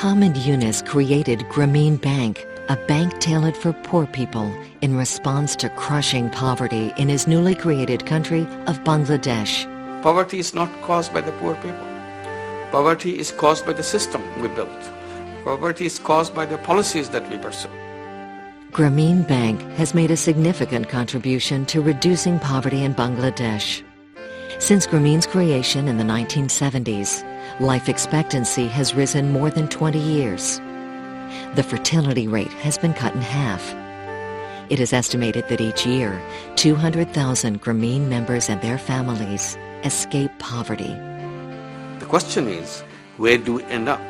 Mohammed Yunus created Grameen Bank, a bank tailored for poor people, in response to crushing poverty in his newly created country of Bangladesh. Poverty is not caused by the poor people. Poverty is caused by the system we built. Poverty is caused by the policies that we pursue. Grameen Bank has made a significant contribution to reducing poverty in Bangladesh. Since Grameen's creation in the 1970s, life expectancy has risen more than 20 years. The fertility rate has been cut in half. It is estimated that each year, 200,000 Grameen members and their families escape poverty. The question is, where do we end up?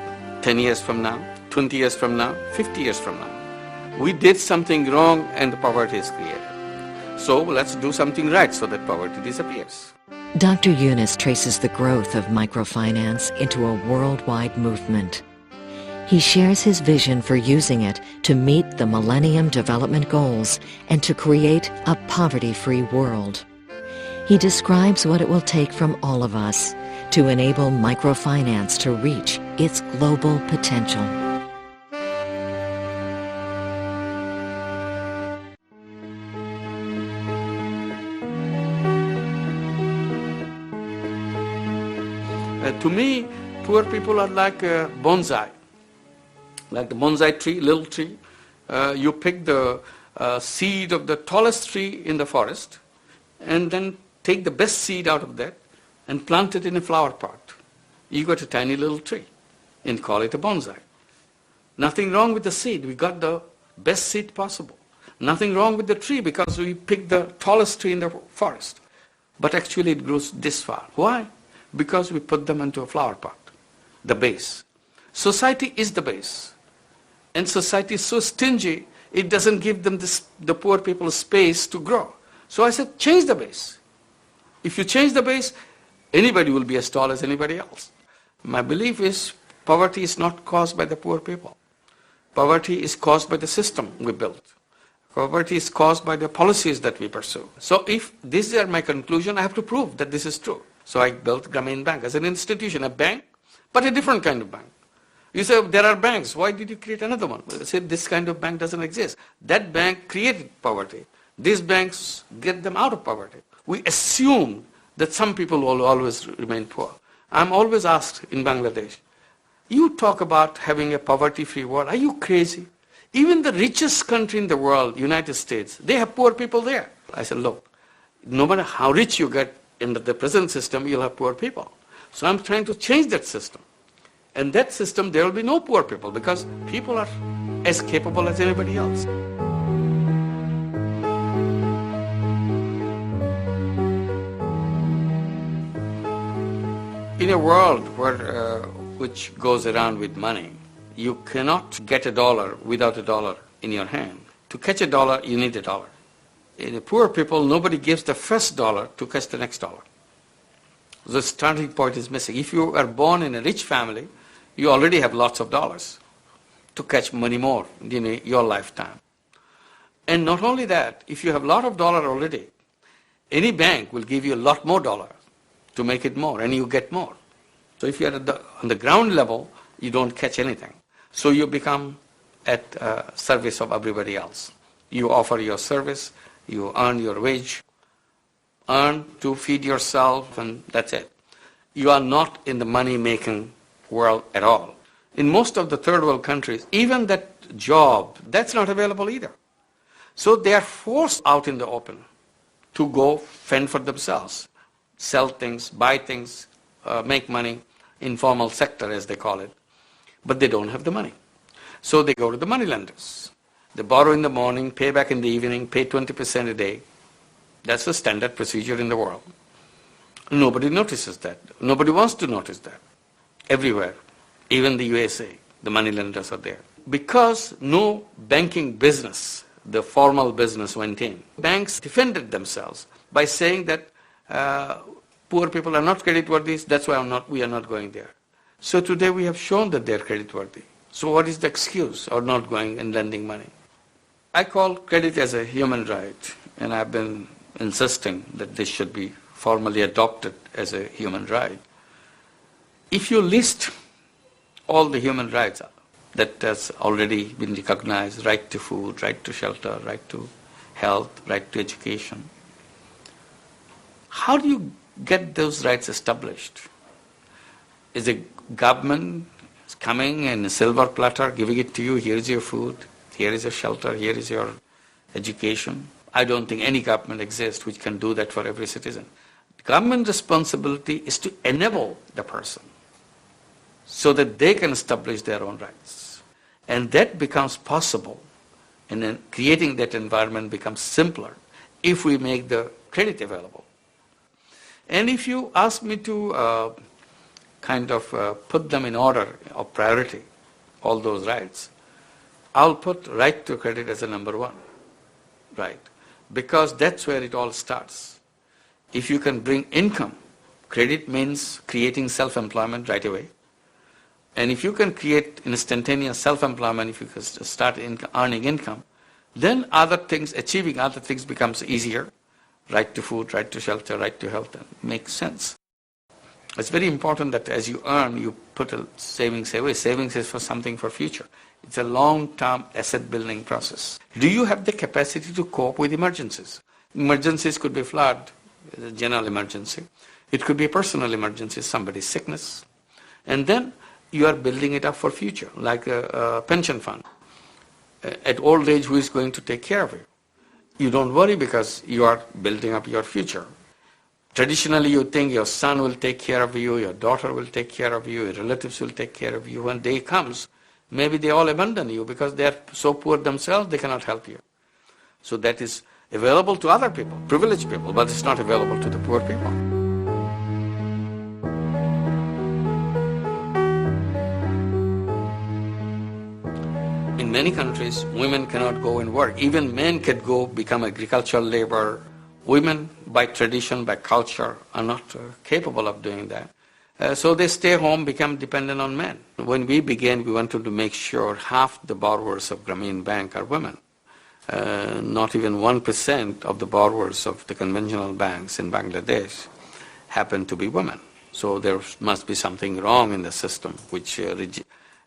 10 years from now, 20 years from now, 50 years from now? We did something wrong and the poverty is created. So let's do something right so that poverty disappears. Dr. Yunus traces the growth of microfinance into a worldwide movement. He shares his vision for using it to meet the Millennium Development Goals and to create a poverty-free world. He describes what it will take from all of us to enable microfinance to reach its global potential. To me, poor people are like a bonsai, like the bonsai tree, little tree. You pick the seed of the tallest tree in the forest and then take the best seed out of that and plant it in a flower pot. You got a tiny little tree and call it a bonsai. Nothing wrong with the seed. We got the best seed possible. Nothing wrong with the tree because we picked the tallest tree in the forest. But actually it grows this far. Why? Because we put them into a flower pot, the base. Society is the base. And society is so stingy, it doesn't give them the poor people space to grow. So I said, change the base. If you change the base, anybody will be as tall as anybody else. My belief is poverty is not caused by the poor people. Poverty is caused by the system we built. Poverty is caused by the policies that we pursue. So if this is my conclusion, I have to prove that this is true. So I built Grameen Bank as an institution, a bank, but a different kind of bank. You say, there are banks, why did you create another one? Well, I said, this kind of bank doesn't exist. That bank created poverty. These banks get them out of poverty. We assume that some people will always remain poor. I'm always asked in Bangladesh, you talk about having a poverty-free world, are you crazy? Even the richest country in the world, United States, they have poor people there. I said, look, no matter how rich you get in the present system, you'll have poor people. So I'm trying to change that system. And that system, there will be no poor people because people are as capable as anybody else. In a world which goes around with money, you cannot get a dollar without a dollar in your hand. To catch a dollar, you need a dollar. In the poor people, nobody gives the first dollar to catch the next dollar. The starting point is missing. If you are born in a rich family, you already have lots of dollars to catch many more in your lifetime. And not only that, if you have a lot of dollar already, any bank will give you a lot more dollar to make it more, and you get more. So if you are on the ground level, you don't catch anything. So you become at service of everybody else. You offer your service, you earn your wage, earn to feed yourself, and that's it. You are not in the money-making world at all. In most of the third world countries, even that job, that's not available either. So they are forced out in the open to go fend for themselves, sell things, buy things, make money, informal sector as they call it. But they don't have the money. So they go to the money lenders. They borrow in the morning, pay back in the evening, pay 20% a day. That's the standard procedure in the world. Nobody notices that. Nobody wants to notice that. Everywhere, even the USA, the money lenders are there. Because no banking business, the formal business went in, banks defended themselves by saying that poor people are not creditworthy, that's why we are not going there. So today we have shown that they are creditworthy. So what is the excuse of not going and lending money? I call credit as a human right, and I've been insisting that this should be formally adopted as a human right. If you list all the human rights that has already been recognized, right to food, right to shelter, right to health, right to education. How do you get those rights established? Is the government coming in a silver platter, giving it to you, here is your food, here is your shelter, here is your education? I don't think any government exists which can do that for every citizen. Government responsibility is to enable the person so that they can establish their own rights. And that becomes possible, and then creating that environment becomes simpler if we make the credit available. And if you ask me to put them in order of priority, all those rights, I'll put right to credit as a number one, right? Because that's where it all starts. If you can bring income, credit means creating self-employment right away. And if you can create instantaneous self-employment, if you can start earning income, then achieving other things becomes easier. Right to food, right to shelter, right to health, makes sense. It's very important that as you earn, you put a savings away. Savings is for something for future. It's a long-term asset building process. Do you have the capacity to cope with emergencies? Emergencies could be flood, a general emergency. It could be a personal emergency, somebody's sickness. And then you are building it up for future, like a pension fund. At old age, who is going to take care of you? You don't worry because you are building up your future. Traditionally, you think your son will take care of you, your daughter will take care of you, your relatives will take care of you. When day comes, maybe they all abandon you because they are so poor themselves, they cannot help you. So that is available to other people, privileged people, but it's not available to the poor people. In many countries, women cannot go and work. Even men can go become agricultural labor. Women, by tradition, by culture, are not capable of doing that. So they stay home, become dependent on men. When we began, we wanted to make sure half the borrowers of Grameen Bank are women. Not even 1% of the borrowers of the conventional banks in Bangladesh happen to be women. So there must be something wrong in the system which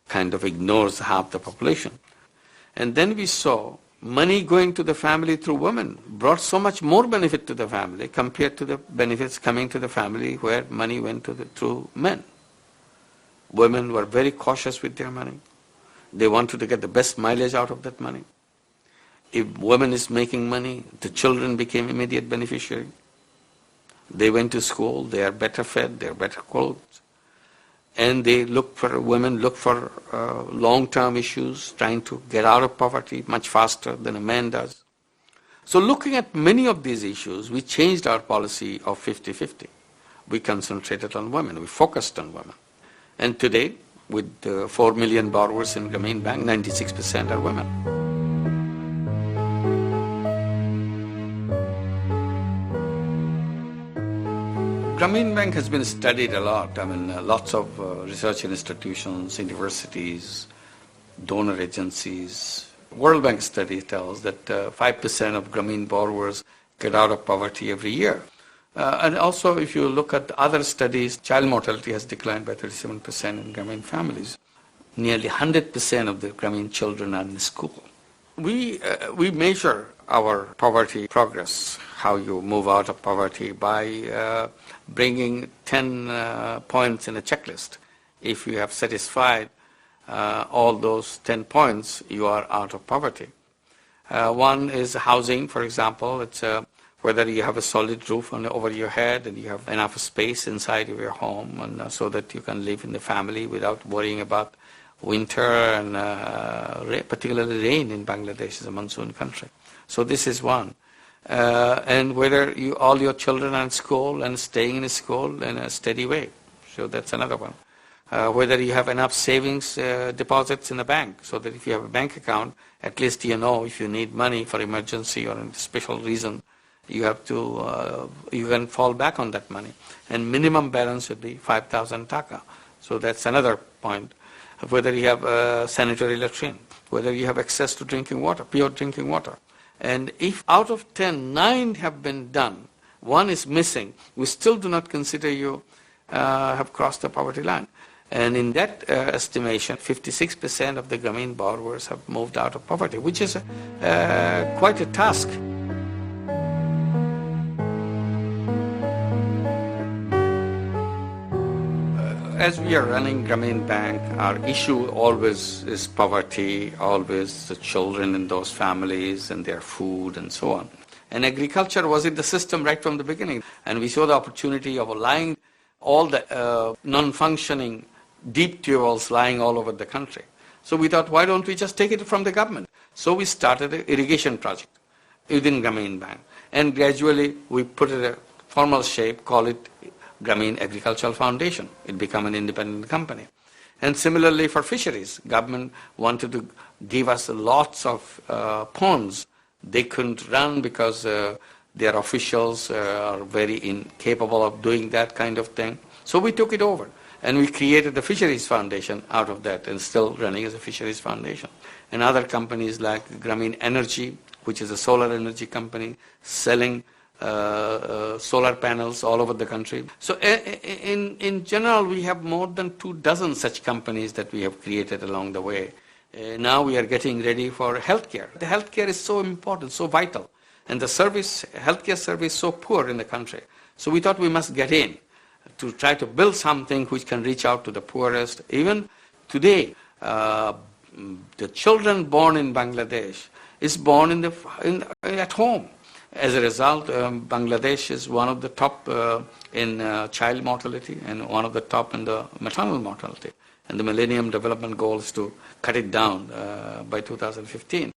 kind of ignores half the population. And then we saw money going to the family through women brought so much more benefit to the family compared to the benefits coming to the family where money went through men. Women were very cautious with their money. They wanted to get the best mileage out of that money. If woman is making money, the children became immediate beneficiary. They went to school, they are better fed, they are better clothed. And women look for long-term issues, trying to get out of poverty much faster than a man does. So looking at many of these issues, we changed our policy of 50-50. We concentrated on women, we focused on women. And today, with 4 million borrowers in Grameen Bank, 96% are women. Grameen Bank has been studied a lot. Lots of research institutions, universities, donor agencies. World Bank study tells that 5% of Grameen borrowers get out of poverty every year. And also, if you look at other studies, child mortality has declined by 37% in Grameen families. Nearly 100% of the Grameen children are in school. We measure our poverty progress, how you move out of poverty, by bringing 10 points in a checklist. If you have satisfied all those 10 points, you are out of poverty. One is housing, for example. It's whether you have a solid roof over your head and you have enough space inside of your home, and so that you can live in the family without worrying about winter and particularly rain in Bangladesh is a monsoon country. So this is one. And whether all your children are in school and staying in school in a steady way. So that's another one. Whether you have enough savings deposits in the bank, so that if you have a bank account, at least you know if you need money for emergency or a special reason, you have to, you can fall back on that money. And minimum balance should be 5,000 taka. So that's another point. Whether you have a sanitary latrine, whether you have access to drinking water, pure drinking water. And if out of 10, 9 have been done, 1 is missing, we still do not consider you have crossed the poverty line. And in that estimation, 56% of the Grameen borrowers have moved out of poverty, which is quite a task. As we are running Grameen Bank, our issue always is poverty, always the children in those families and their food and so on. And agriculture was in the system right from the beginning. And we saw the opportunity of allowing all the non-functioning deep wells lying all over the country. So we thought, why don't we just take it from the government? So we started an irrigation project within Grameen Bank. And gradually we put it a formal shape, call it Grameen Agricultural Foundation. It became an independent company. And similarly for fisheries, government wanted to give us lots of ponds. They couldn't run because their officials are very incapable of doing that kind of thing. So we took it over. And we created the Fisheries Foundation out of that and still running as a Fisheries Foundation. And other companies like Grameen Energy, which is a solar energy company, selling solar panels all over the country. So in general, we have more than 24 such companies that we have created along the way. Now we are getting ready for healthcare. The healthcare is so important, so vital. And the healthcare service is so poor in the country. So we thought we must get in to try to build something which can reach out to the poorest. Even today, the children born in Bangladesh is born at home. As a result, Bangladesh is one of the top in child mortality and one of the top in the maternal mortality. And the Millennium Development Goal is to cut it down by 2015.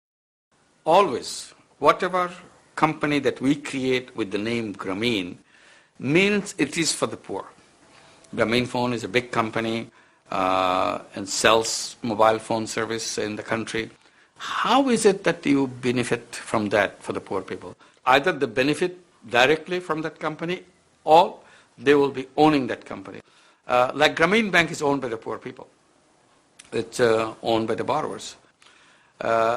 Always, whatever company that we create with the name Grameen means it is for the poor. Grameen Phone is a big company and sells mobile phone service in the country. How is it that you benefit from that for the poor people? Either they benefit directly from that company or they will be owning that company. Like Grameen Bank is owned by the poor people. It's owned by the borrowers.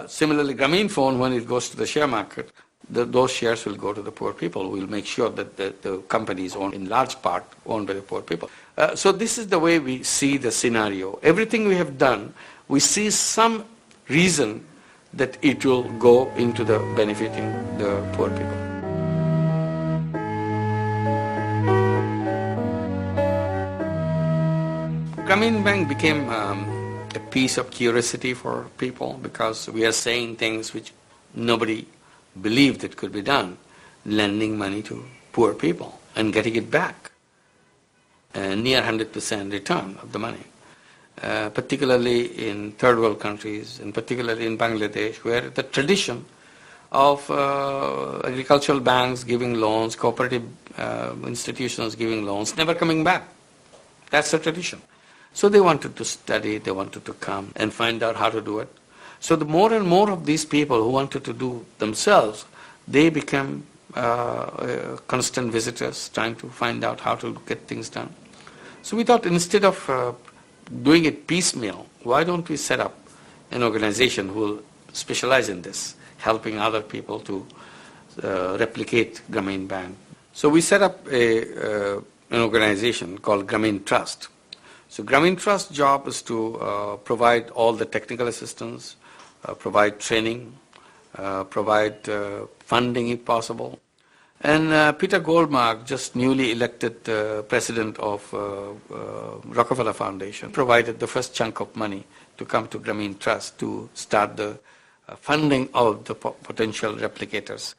Similarly, Grameen Phone, when it goes to the share market, those shares will go to the poor people. We'll make sure that the company is owned in large part owned by the poor people. So this is the way we see the scenario. Everything we have done, we see some reason that it will go into the benefiting the poor people. Grameen Bank became a piece of curiosity for people because we are saying things which nobody believed it could be done, lending money to poor people and getting it back, near 100% return of the money. Particularly in third world countries, and particularly in Bangladesh, where the tradition of agricultural banks giving loans, cooperative institutions giving loans, never coming back. That's the tradition. So they wanted to study, they wanted to come and find out how to do it. So the more and more of these people who wanted to do themselves, they become constant visitors, trying to find out how to get things done. So we thought instead of doing it piecemeal, why don't we set up an organization who will specialize in this, helping other people to replicate Grameen Bank. So we set up an organization called Grameen Trust. So Grameen Trust's job is to provide all the technical assistance, provide training, provide funding if possible. And Peter Goldmark, just newly elected president of Rockefeller Foundation, provided the first chunk of money to come to Grameen Trust to start the funding of the potential replicators.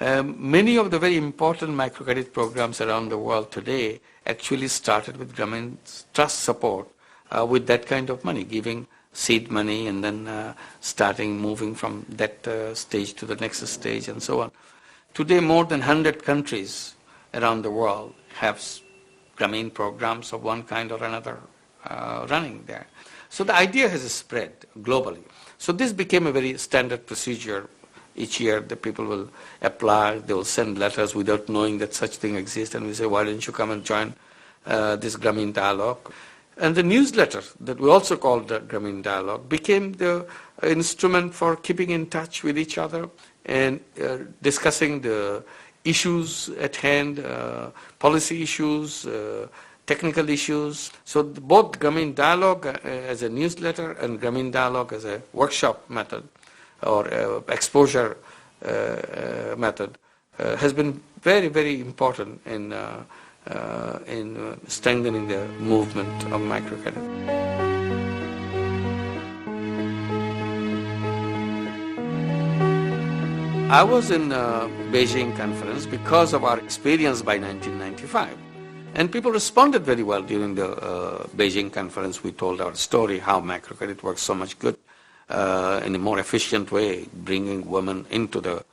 Many of the very important microcredit programs around the world today actually started with Grameen Trust support with that kind of money, giving seed money and then moving from that stage to the next stage and so on. Today, more than 100 countries around the world have Grameen programs of one kind or another running there. So the idea has spread globally. So this became a very standard procedure. Each year, the people will apply, they will send letters without knowing that such thing exists, and we say, why don't you come and join this Grameen Dialogue? And the newsletter that we also called the Grameen Dialogue became the instrument for keeping in touch with each other and discussing the issues at hand, policy issues, technical issues. So both Grameen Dialogue as a newsletter and Grameen Dialogue as a workshop method or exposure method has been very, very important in strengthening the movement of microcredit. I was in Beijing conference because of our experience by 1995. And people responded very well during the Beijing conference. We told our story, how microcredit works so much good in a more efficient way, bringing women into the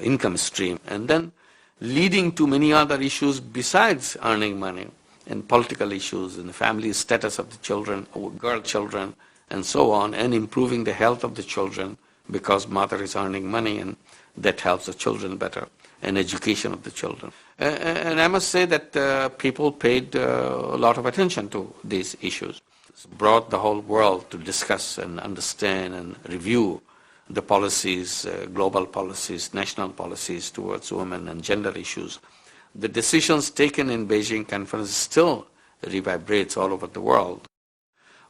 income stream. And then leading to many other issues besides earning money, and political issues and the family status of the children, girl children, and so on, and improving the health of the children because mother is earning money and that helps the children better, and education of the children. And I must say that people paid a lot of attention to these issues. It brought the whole world to discuss and understand and review the policies, global policies, national policies towards women and gender issues. The decisions taken in Beijing conference still reverberates all over the world.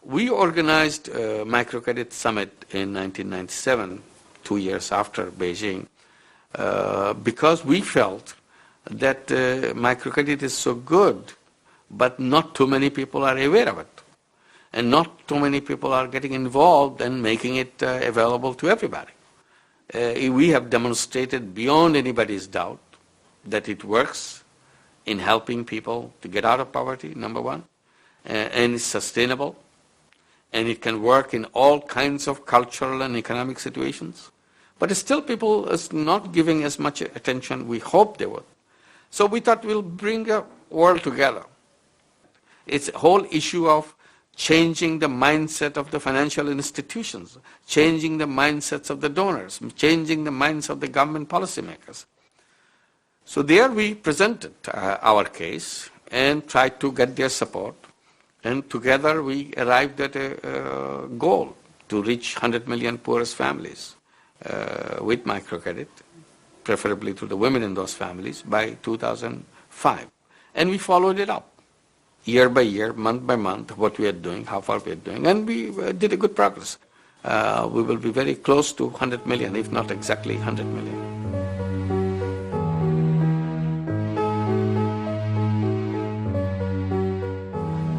We organized a microcredit summit in 1997, 2 years after Beijing, because we felt that microcredit is so good, but not too many people are aware of it. And not too many people are getting involved and making it available to everybody. We have demonstrated beyond anybody's doubt that it works in helping people to get out of poverty, number one, and it's sustainable, and it can work in all kinds of cultural and economic situations. But still people are not giving as much attention we hoped they would. So we thought we'll bring a world together. It's a whole issue of changing the mindset of the financial institutions, changing the mindsets of the donors, changing the minds of the government policymakers. So there we presented our case and tried to get their support. And together we arrived at a goal to reach 100 million poorest families with microcredit, preferably to the women in those families, by 2005. And we followed it up, year by year, month by month, what we are doing, how far we are doing, and we did a good progress. We will be very close to 100 million, if not exactly 100 million.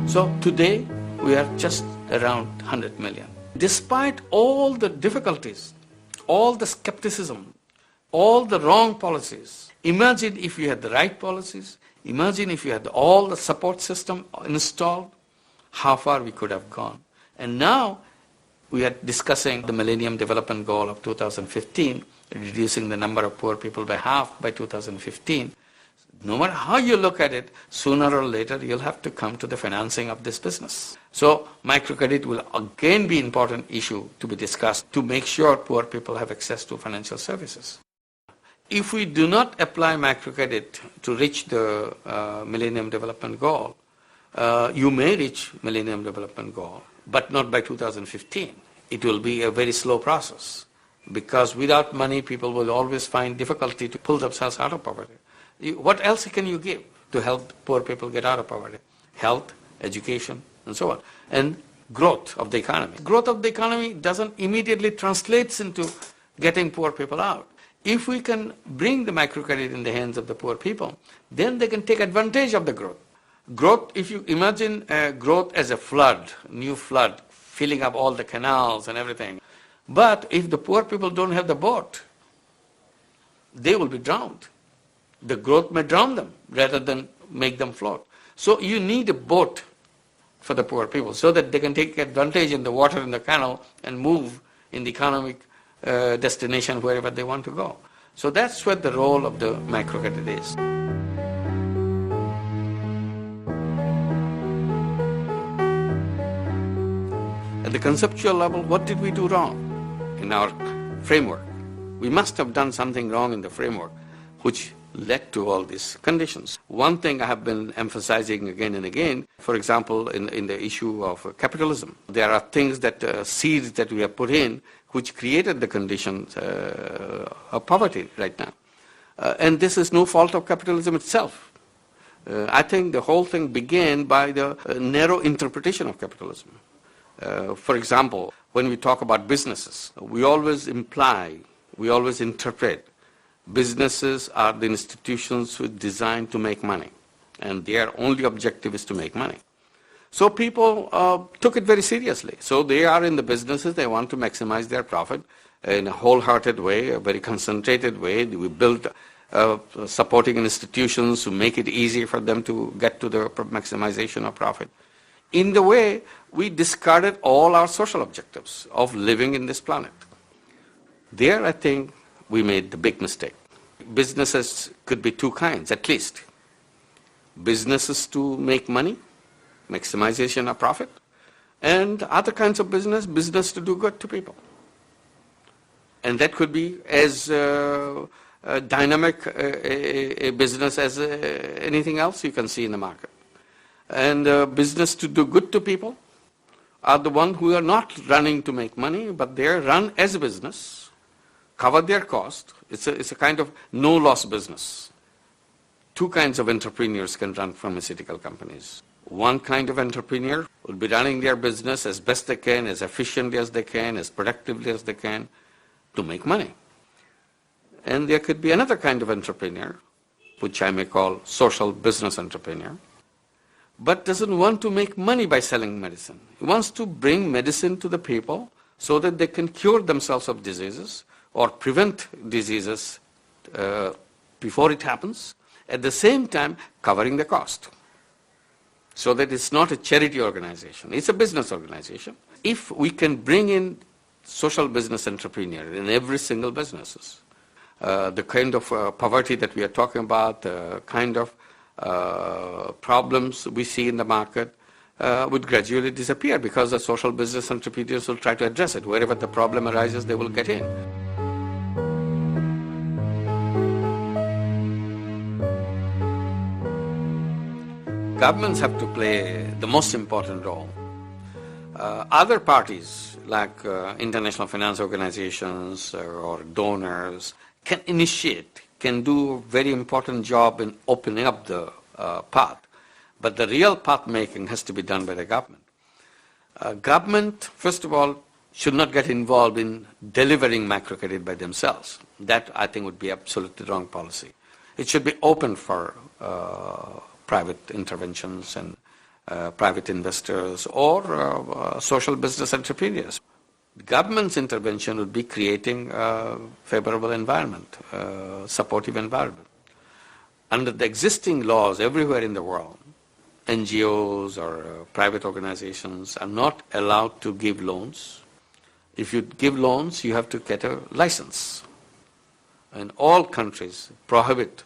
So today, we are just around 100 million. Despite all the difficulties, all the skepticism, all the wrong policies, imagine if you had the right policies, imagine if you had all the support system installed, how far we could have gone. And now we are discussing the Millennium Development Goal of 2015, reducing the number of poor people by half by 2015. No matter how you look at it, sooner or later you'll have to come to the financing of this business. So microcredit will again be an important issue to be discussed to make sure poor people have access to financial services. If we do not apply microcredit to reach the Millennium Development Goal, you may reach Millennium Development Goal, but not by 2015. It will be a very slow process because without money, people will always find difficulty to pull themselves out of poverty. What else can you give to help poor people get out of poverty? Health, education, and so on. And growth of the economy. Growth of the economy doesn't immediately translate into getting poor people out. If we can bring the microcredit in the hands of the poor people, then they can take advantage of the growth. Growth, if you imagine growth as a flood, new flood, filling up all the canals and everything. But if the poor people don't have the boat, they will be drowned. The growth may drown them rather than make them float. So you need a boat for the poor people so that they can take advantage in the water in the canal and move in the economic destination wherever they want to go. So that's what the role of the microcredit is. At the conceptual level, what did we do wrong in our framework? We must have done something wrong in the framework, which led to all these conditions. One thing I have been emphasizing again and again, for example, in the issue of capitalism, there are things that, seeds that we have put in, which created the conditions of poverty right now. And this is no fault of capitalism itself. I think the whole thing began by the narrow interpretation of capitalism. For example, when we talk about businesses, we always interpret businesses are the institutions designed to make money, and their only objective is to make money. So people took it very seriously. So they are in the businesses, they want to maximize their profit in a wholehearted way, a very concentrated way. We built supporting institutions to make it easy for them to get to the maximization of profit. In the way, we discarded all our social objectives of living in this planet. There, I think, we made the big mistake. Businesses could be two kinds, at least. Businesses to make money, maximization of profit, and other kinds of business to do good to people. And that could be as dynamic a business as anything else you can see in the market. And business to do good to people are the ones who are not running to make money, but they are run as a business, cover their cost. It's a kind of no-loss business. Two kinds of entrepreneurs can run pharmaceutical companies. One kind of entrepreneur will be running their business as best they can, as efficiently as they can, as productively as they can to make money. And there could be another kind of entrepreneur, which I may call social business entrepreneur, but doesn't want to make money by selling medicine. He wants to bring medicine to the people so that they can cure themselves of diseases or prevent diseases before it happens, at the same time covering the cost. So that it's not a charity organization, it's a business organization. If we can bring in social business entrepreneur in every single businesses, the kind of poverty that we are talking about, the kind of problems we see in the market would gradually disappear because the social business entrepreneurs will try to address it. Wherever the problem arises, they will get in. Governments have to play the most important role. Other parties, like international finance organizations or donors, can initiate, can do a very important job in opening up the path. But the real path making has to be done by the government. Government, first of all, should not get involved in delivering microcredit by themselves. That, I think, would be absolutely wrong policy. It should be open for private interventions and private investors or social business entrepreneurs. The government's intervention would be creating a favorable environment, supportive environment. Under the existing laws everywhere in the world, NGOs or private organizations are not allowed to give loans. If you give loans, you have to get a license. And all countries prohibit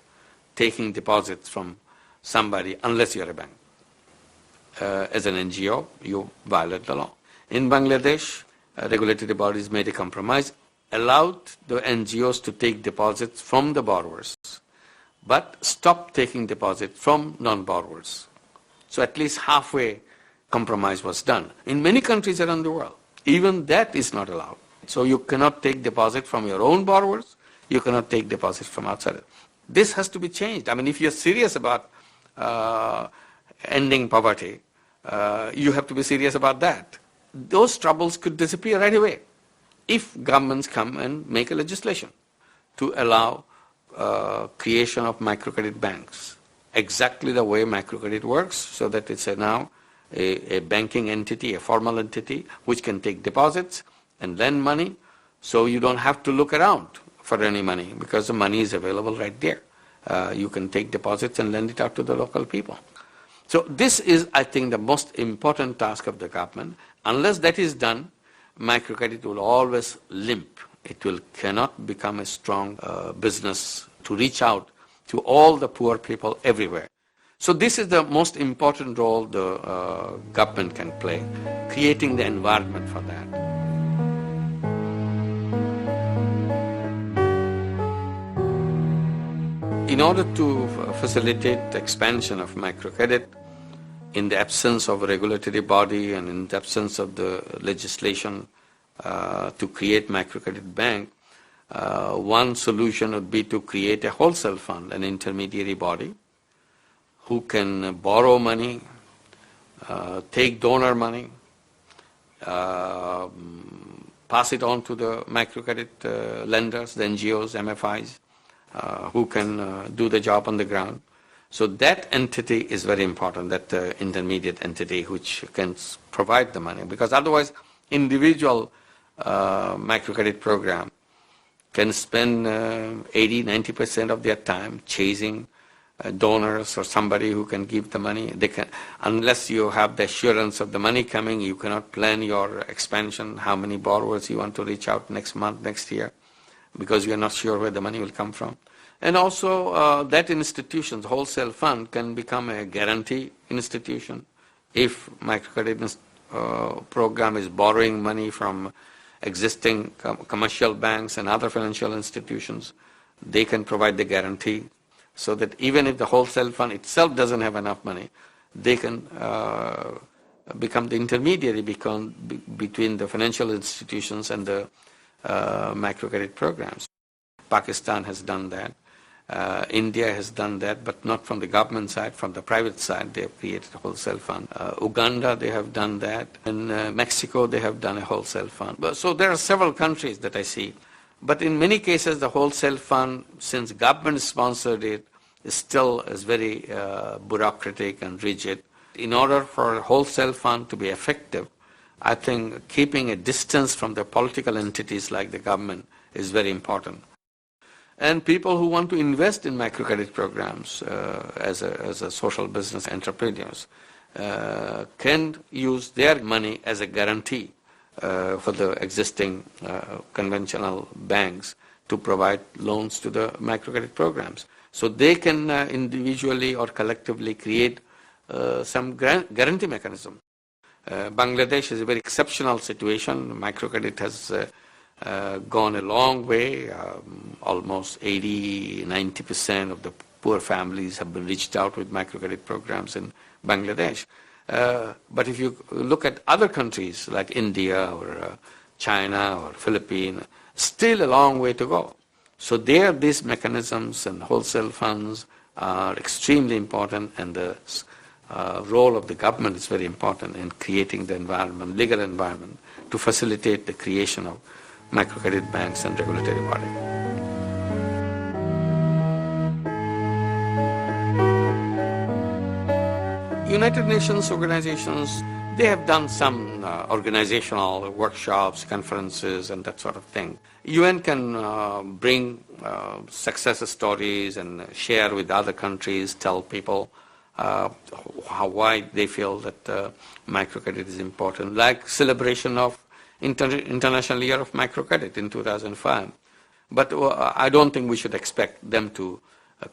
taking deposits from somebody unless you're a bank. As an NGO, you violate the law. In Bangladesh, regulatory bodies made a compromise, allowed the NGOs to take deposits from the borrowers, but stopped taking deposits from non-borrowers. So at least halfway compromise was done. In many countries around the world, even that is not allowed. So you cannot take deposit from your own borrowers, you cannot take deposits from outside. This has to be changed. I mean, if you're serious about ending poverty, you have to be serious about that. Those troubles could disappear right away if governments come and make a legislation to allow creation of microcredit banks, exactly the way microcredit works, so that it's now a banking entity, a formal entity, which can take deposits and lend money, so you don't have to look around for any money because the money is available right there. You can take deposits and lend it out to the local people. So this is, I think, the most important task of the government. Unless that is done, microcredit will always limp. It cannot become a strong business to reach out to all the poor people everywhere. So this is the most important role the government can play, creating the environment for that. In order to facilitate the expansion of microcredit, in the absence of a regulatory body and in the absence of the legislation to create microcredit bank, one solution would be to create a wholesale fund, an intermediary body, who can borrow money, take donor money, pass it on to the microcredit lenders, the NGOs, MFIs, who can do the job on the ground. So that entity is very important, that intermediate entity which can provide the money, because otherwise individual microcredit program can spend 80-90% of their time chasing donors or somebody who can give the money. They can, unless you have the assurance of the money coming, you cannot plan your expansion, how many borrowers you want to reach out next month, next year, because you are not sure where the money will come from. And also that institution's wholesale fund can become a guarantee institution. If microcredit program is borrowing money from existing commercial banks and other financial institutions, they can provide the guarantee, so that even if the wholesale fund itself doesn't have enough money, they can become the intermediary between the financial institutions and the microcredit programs. Pakistan has done that. India has done that, but not from the government side, from the private side. They have created a wholesale fund. Uganda, they have done that. In Mexico, they have done a wholesale fund. So there are several countries that I see. But in many cases, the wholesale fund, since government sponsored it, is very bureaucratic and rigid. In order for a wholesale fund to be effective, I think keeping a distance from the political entities like the government is very important. And people who want to invest in microcredit programs as a social business entrepreneurs can use their money as a guarantee for the existing conventional banks to provide loans to the microcredit programs. So they can individually or collectively create some guarantee mechanism. Bangladesh is a very exceptional situation. Microcredit has gone a long way. Almost 80-90% of the poor families have been reached out with microcredit programs in Bangladesh. But if you look at other countries like India or China or Philippines, still a long way to go. So there, these mechanisms and wholesale funds are extremely important, and the role of the government is very important in creating the environment, legal environment, to facilitate the creation of microcredit banks and regulatory body. United Nations organizations, they have done some organizational workshops, conferences, and that sort of thing. UN can bring success stories and share with other countries, tell people why they feel that microcredit is important, like celebration of International Year of Microcredit in 2005. But I don't think we should expect them to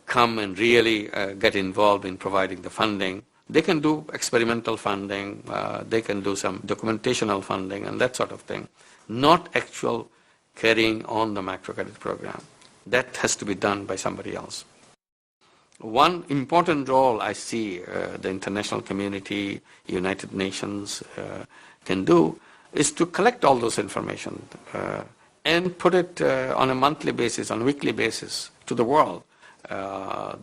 come and really get involved in providing the funding. They can do experimental funding, they can do some documentational funding and that sort of thing, not actual carrying on the microcredit program. That has to be done by somebody else. One important role I see the international community, United Nations can do is to collect all those information and put it on a monthly basis, on a weekly basis to the world.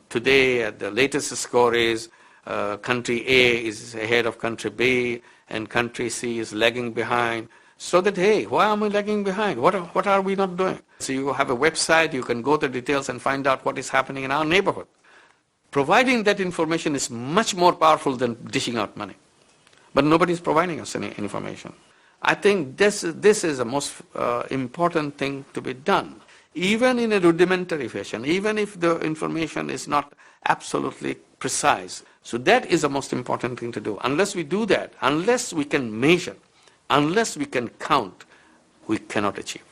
Today, the latest score is country A is ahead of country B and country C is lagging behind. So that, hey, why am I lagging behind? What are we not doing? So you have a website, you can go to details and find out what is happening in our neighborhood. Providing that information is much more powerful than dishing out money. But nobody is providing us any information. I think this is the most important thing to be done. Even in a rudimentary fashion, even if the information is not absolutely precise. So that is the most important thing to do. Unless we do that, unless we can measure, unless we can count, we cannot achieve.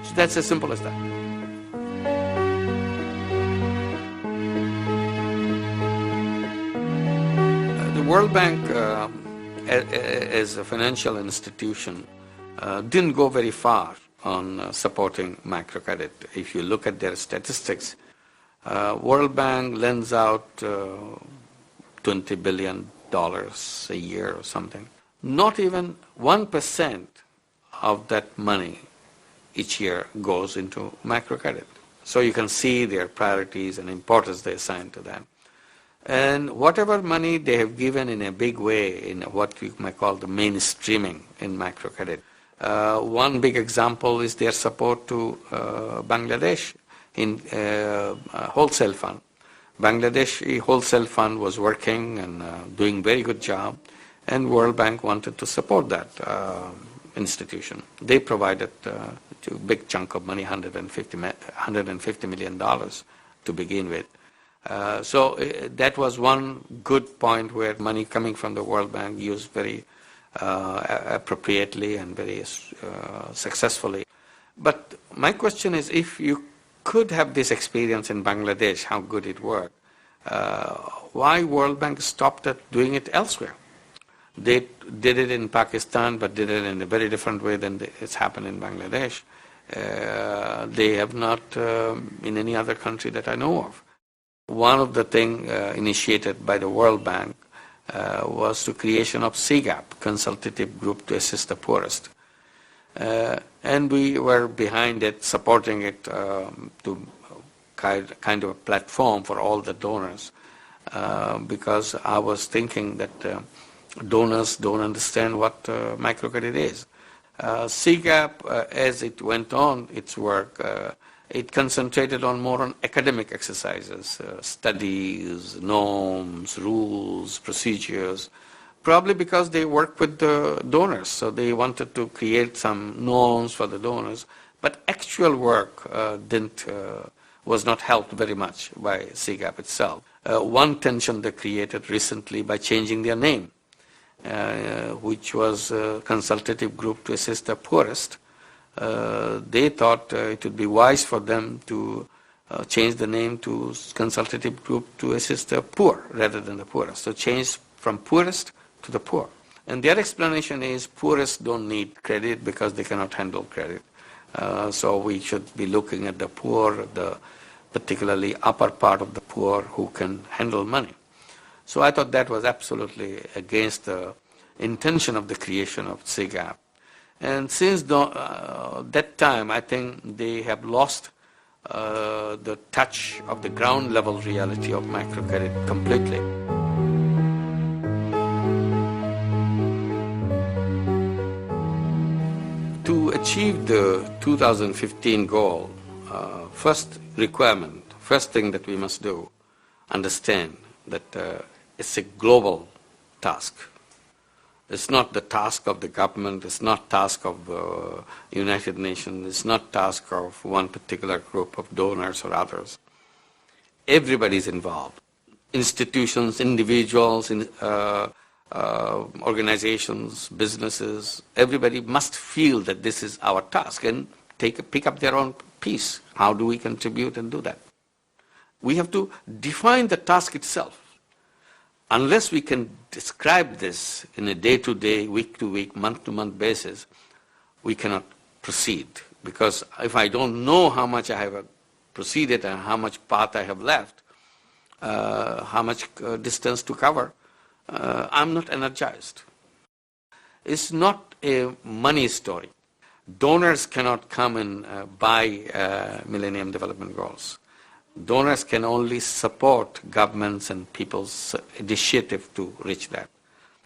So that's as simple as that. The World Bank, as a financial institution, didn't go very far on supporting microcredit. If you look at their statistics, World Bank lends out $20 billion a year or something. Not even 1% of that money each year goes into microcredit. So you can see their priorities and importance they assign to that. And whatever money they have given in a big way in what we might call the mainstreaming in microcredit. One big example is their support to Bangladesh in wholesale fund. Bangladesh Wholesale Fund was working and doing very good job, and World Bank wanted to support that institution. They provided a big chunk of money, $150 million to begin with. So that was one good point where money coming from the World Bank used very appropriately and very successfully. But my question is, if you could have this experience in Bangladesh, how good it worked, why World Bank stopped at doing it elsewhere? They did it in Pakistan, but did it in a very different way than it's happened in Bangladesh. They have not in any other country that I know of. One of the things initiated by the World Bank was the creation of CGAP, Consultative Group to Assist the Poorest. And we were behind it, supporting it to kind of a platform for all the donors, because I was thinking that donors don't understand what microcredit is. CGAP, as it went on its work, it concentrated on more on academic exercises, studies, norms, rules, procedures, probably because they work with the donors, so they wanted to create some norms for the donors, but actual work was not helped very much by CGAP itself. One tension they created recently by changing their name, which was Consultative Group to Assist the Poorest. They thought it would be wise for them to change the name to Consultative Group to Assist the Poor rather than the poorest. So change from poorest to the poor. And their explanation is poorest don't need credit because they cannot handle credit. So we should be looking at the poor, the particularly upper part of the poor who can handle money. So I thought that was absolutely against the intention of the creation of CGAP. And since that time, I think they have lost the touch of the ground level reality of microcredit completely. To achieve the 2015 goal, first thing that we must do, understand that it's a global task. It's not the task of the government, it's not task of the United Nations, it's not task of one particular group of donors or others. Everybody's involved. Institutions, individuals, organizations, businesses, everybody must feel that this is our task and pick up their own piece. How do we contribute and do that? We have to define the task itself. Unless we can describe this in a day-to-day, week-to-week, month-to-month basis, we cannot proceed. Because if I don't know how much I have proceeded and how much path I have left, how much distance to cover, I'm not energized. It's not a money story. Donors cannot come and buy Millennium Development Goals. Donors can only support governments and people's initiative to reach that.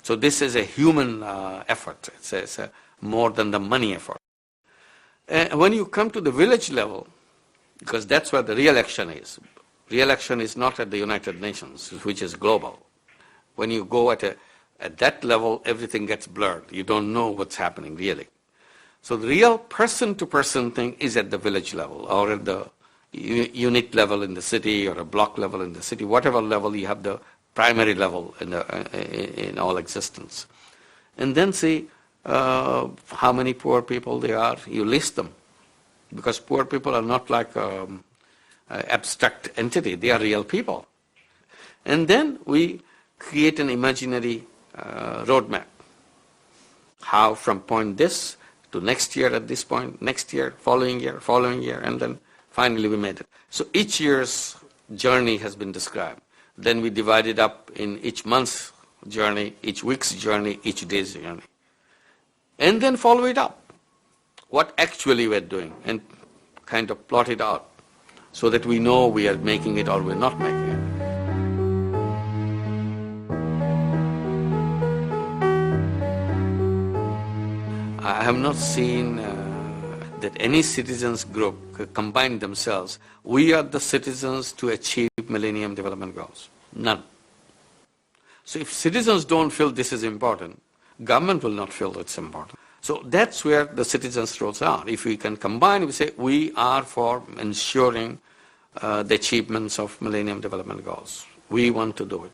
So this is a human effort. It's more than the money effort. When you come to the village level, because that's where the real action is. Real action is not at the United Nations, which is global. When you go at that level, everything gets blurred. You don't know what's happening really. So the real person-to-person thing is at the village level or at the unit level in the city or a block level in the city, whatever level you have the primary level in all existence. And then see how many poor people there are, you list them. Because poor people are not like an abstract entity, they are real people. And then we create an imaginary roadmap. How from point this to next year at this point, next year, following year, and then finally we made it. So each year's journey has been described. Then we divide it up in each month's journey, each week's journey, each day's journey. And then follow it up. What actually we're doing and kind of plot it out so that we know we are making it or we're not making it. I have not seen that any citizens group combine themselves. We are the citizens to achieve Millennium Development Goals. None. So if citizens don't feel this is important, government will not feel it's important. So that's where the citizens' roles are. If we can combine, we say we are for ensuring the achievements of Millennium Development Goals. We want to do it.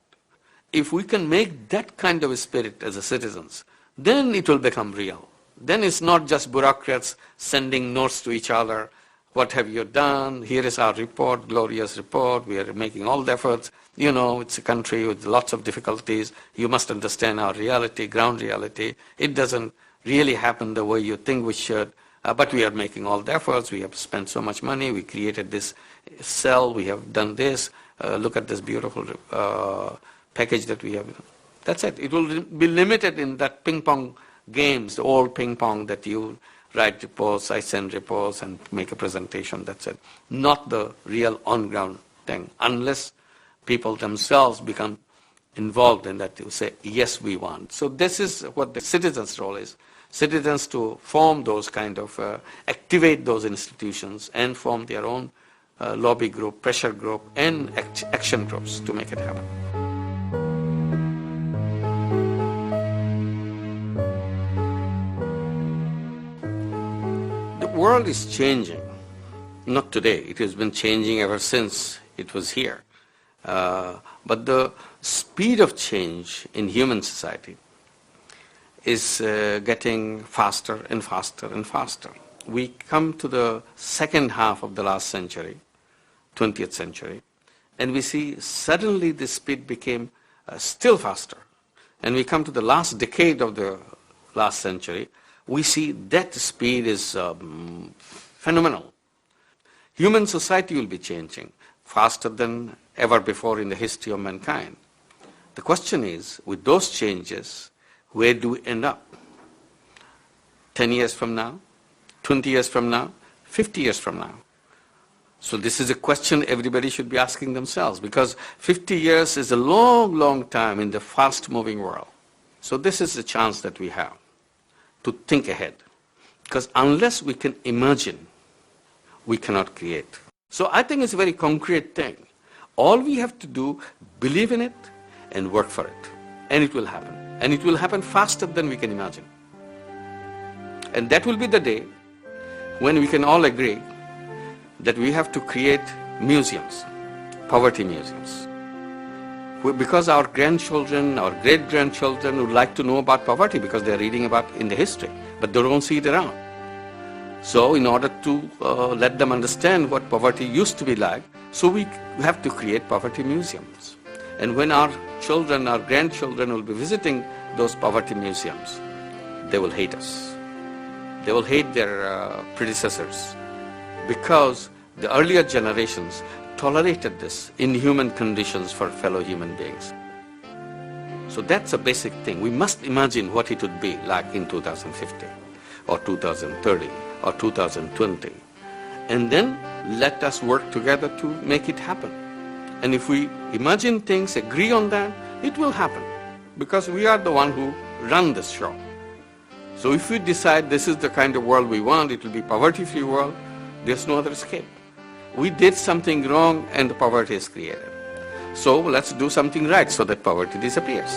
If we can make that kind of a spirit as a citizens, then it will become real. Then it's not just bureaucrats sending notes to each other. What have you done? Here is our report, glorious report. We are making all the efforts. You know, it's a country with lots of difficulties. You must understand our reality, ground reality. It doesn't really happen the way you think we should. But we are making all the efforts. We have spent so much money. We created this cell. We have done this. Look at this beautiful package that we have. That's it. It will be limited in that ping pong games, the old ping pong that you write reports, I send reports and make a presentation, that's it. Not the real on-ground thing, unless people themselves become involved in that to say, yes, we want. So this is what the citizens' role is. Citizens to form those kind of, activate those institutions and form their own lobby group, pressure group, and action groups to make it happen. The world is changing. Not today. It has been changing ever since it was here. But the speed of change in human society is getting faster and faster and faster. We come to the second half of the last century, 20th century, and we see suddenly the speed became still faster. And we come to the last decade of the last century, we see that speed is phenomenal. Human society will be changing faster than ever before in the history of mankind. The question is, with those changes, where do we end up? 10 years from now, 20 years from now, 50 years from now. So this is a question everybody should be asking themselves, because 50 years is a long, long time in the fast-moving world. So this is the chance that we have to think ahead. Because unless we can imagine, we cannot create. So I think it's a very concrete thing. All we have to do, believe in it and work for it. And it will happen. And it will happen faster than we can imagine. And that will be the day when we can all agree that we have to create museums, poverty museums. Because our grandchildren, our great-grandchildren would like to know about poverty because they're reading about in the history, but they don't see it around. So in order to let them understand what poverty used to be like, so we have to create poverty museums. And when our children, our grandchildren will be visiting those poverty museums, they will hate us. They will hate their predecessors because the earlier generations tolerated this inhuman conditions for fellow human beings. So that's a basic thing. We must imagine what it would be like in 2050 or 2030 or 2020. And then let us work together to make it happen. And if we imagine things, agree on that, it will happen. Because we are the one who run this show. So if we decide this is the kind of world we want, it will be poverty-free world, there's no other escape. We did something wrong and the poverty is created. So let's do something right so that poverty disappears.